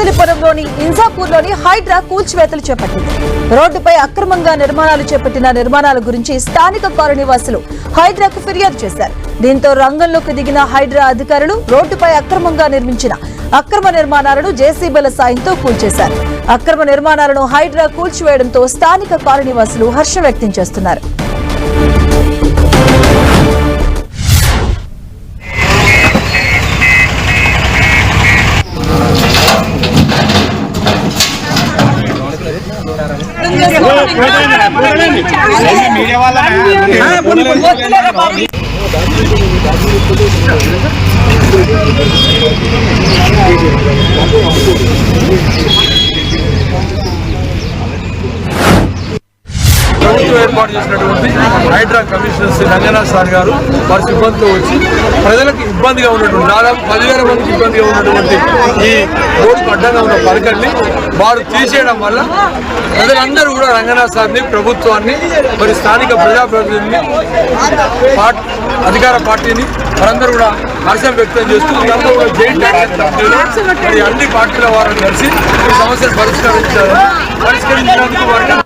మచిలీపురంలోని ఇంజాపూర్లోని హైడ్రా కూల్చివేతలు చేపట్టింది. రోడ్డుపై అక్రమంగా నిర్మాణాలు చేపట్టిన నిర్మాణాల గురించి స్థానిక కాలనీవాసులు హైడ్రాకు ఫిర్యాదు చేశారు. దీంతో రంగంలోకి దిగిన హైడ్రా అధికారులు రోడ్డుపై అక్రమంగా నిర్మించిన అక్రమ నిర్మాణాలను జేసీబీల సాయంతో కూల్చేశారు. అక్రమ నిర్మాణాలను హైడ్రా కూల్చివేయడంతో స్థానిక కాలనీవాసులు హర్షం వ్యక్తం చేస్తున్నారు. ప్రభుత్వం ఏర్పాటు చేసినటువంటి హైడ్రా కమిషనర్ శ్రీ రంగనాథ్ సార్ గారు వారి సిబ్బందితో వచ్చి ప్రజలకు ఇబ్బందిగా ఉన్నటువంటి దాదాపు 10,000 మందికి ఇబ్బందిగా ఉన్నటువంటి ఈ రోడ్డుకు అడ్డంగా ఉన్న పరకల్ని వారు తీసేయడం వల్ల ప్రజలందరూ కూడా రంగనాథ్ సార్ని, ప్రభుత్వాన్ని, మరి స్థానిక ప్రజాప్రతినిధిని, అధికార పార్టీని వారందరూ కూడా హర్షం వ్యక్తం చేస్తూ వీళ్ళందరూ కూడా జైంట్ యాక్షన్ మరి అన్ని పార్టీల వారిని కలిసి ఈ సమస్యను పరిష్కరించినందుకు వారికి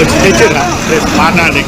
వచ్చి తెచ్చిర్రా మాట్లాడి